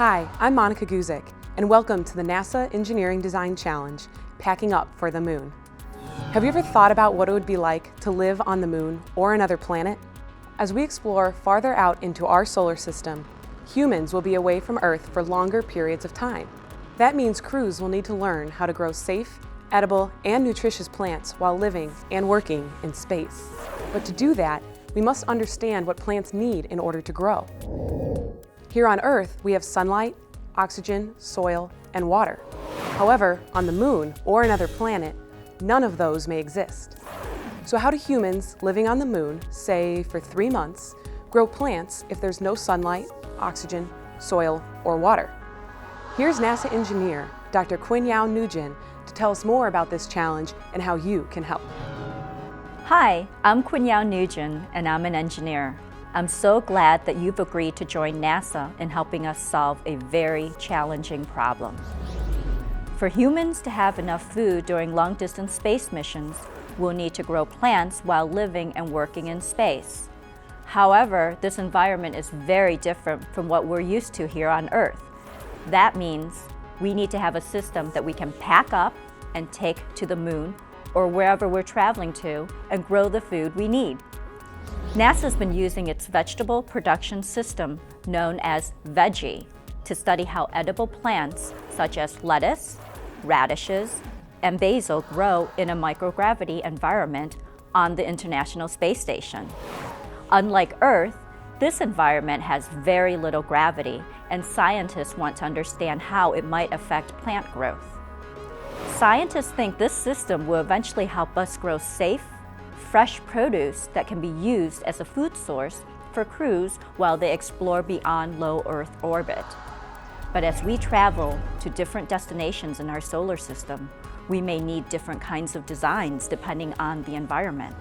Hi, I'm Monica Guzik, and welcome to the NASA Engineering Design Challenge, Packing Up for the Moon. Have you ever thought about what it would be like to live on the moon or another planet? As we explore farther out into our solar system, humans will be away from Earth for longer periods of time. That means crews will need to learn how to grow safe, edible, and nutritious plants while living and working in space. But to do that, we must understand what plants need in order to grow. Here on Earth, we have sunlight, oxygen, soil, and water. However, on the moon or another planet, none of those may exist. So how do humans living on the moon, say for 3 months, grow plants if there's no sunlight, oxygen, soil, or water? Here's NASA engineer Dr. Quinn-Yao Nguyen to tell us more about this challenge and how you can help. Hi, I'm Quinn-Yao Nguyen, and I'm an engineer. I'm so glad that you've agreed to join NASA in helping us solve a very challenging problem. For humans to have enough food during long-distance space missions, we'll need to grow plants while living and working in space. However, this environment is very different from what we're used to here on Earth. That means we need to have a system that we can pack up and take to the moon or wherever we're traveling to and grow the food we need. NASA's been using its vegetable production system, known as Veggie, to study how edible plants such as lettuce, radishes, and basil grow in a microgravity environment on the International Space Station. Unlike Earth, this environment has very little gravity, and scientists want to understand how it might affect plant growth. Scientists think this system will eventually help us grow safe, fresh produce that can be used as a food source for crews while they explore beyond low Earth orbit. But as we travel to different destinations in our solar system, we may need different kinds of designs depending on the environment.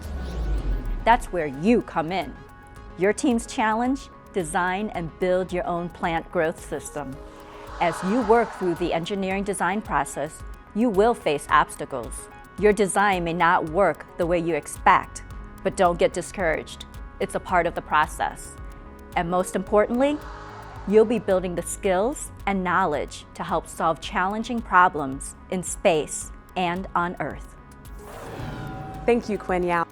That's where you come in. Your team's challenge: design and build your own plant growth system. As you work through the engineering design process, you will face obstacles. Your design may not work the way you expect, but don't get discouraged. It's a part of the process. And most importantly, you'll be building the skills and knowledge to help solve challenging problems in space and on Earth. Thank you, Quinn-Yao.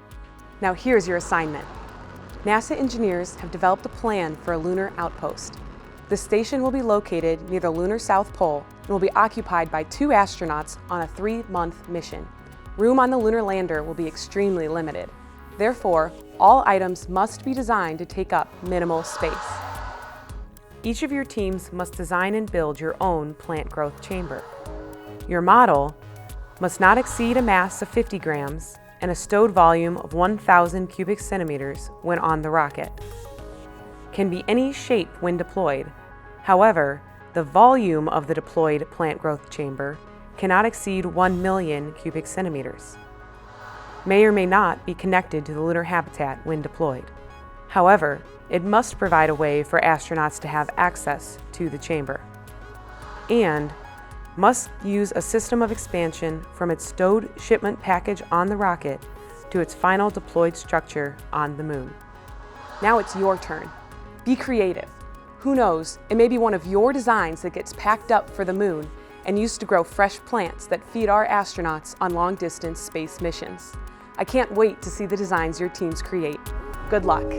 Now here's your assignment. NASA engineers have developed a plan for a lunar outpost. The station will be located near the lunar South Pole and will be occupied by 2 astronauts on a 3-month mission. Room on the lunar lander will be extremely limited. Therefore, all items must be designed to take up minimal space. Each of your teams must design and build your own plant growth chamber. Your model must not exceed a mass of 50 grams and a stowed volume of 1,000 cubic centimeters when on the rocket. Can be any shape when deployed. However, the volume of the deployed plant growth chamber cannot exceed 1 million cubic centimeters. May or may not be connected to the lunar habitat when deployed. However, it must provide a way for astronauts to have access to the chamber. And must use a system of expansion from its stowed shipment package on the rocket to its final deployed structure on the moon. Now it's your turn. Be creative. Who knows, it may be one of your designs that gets packed up for the moon and used to grow fresh plants that feed our astronauts on long-distance space missions. I can't wait to see the designs your teams create. Good luck.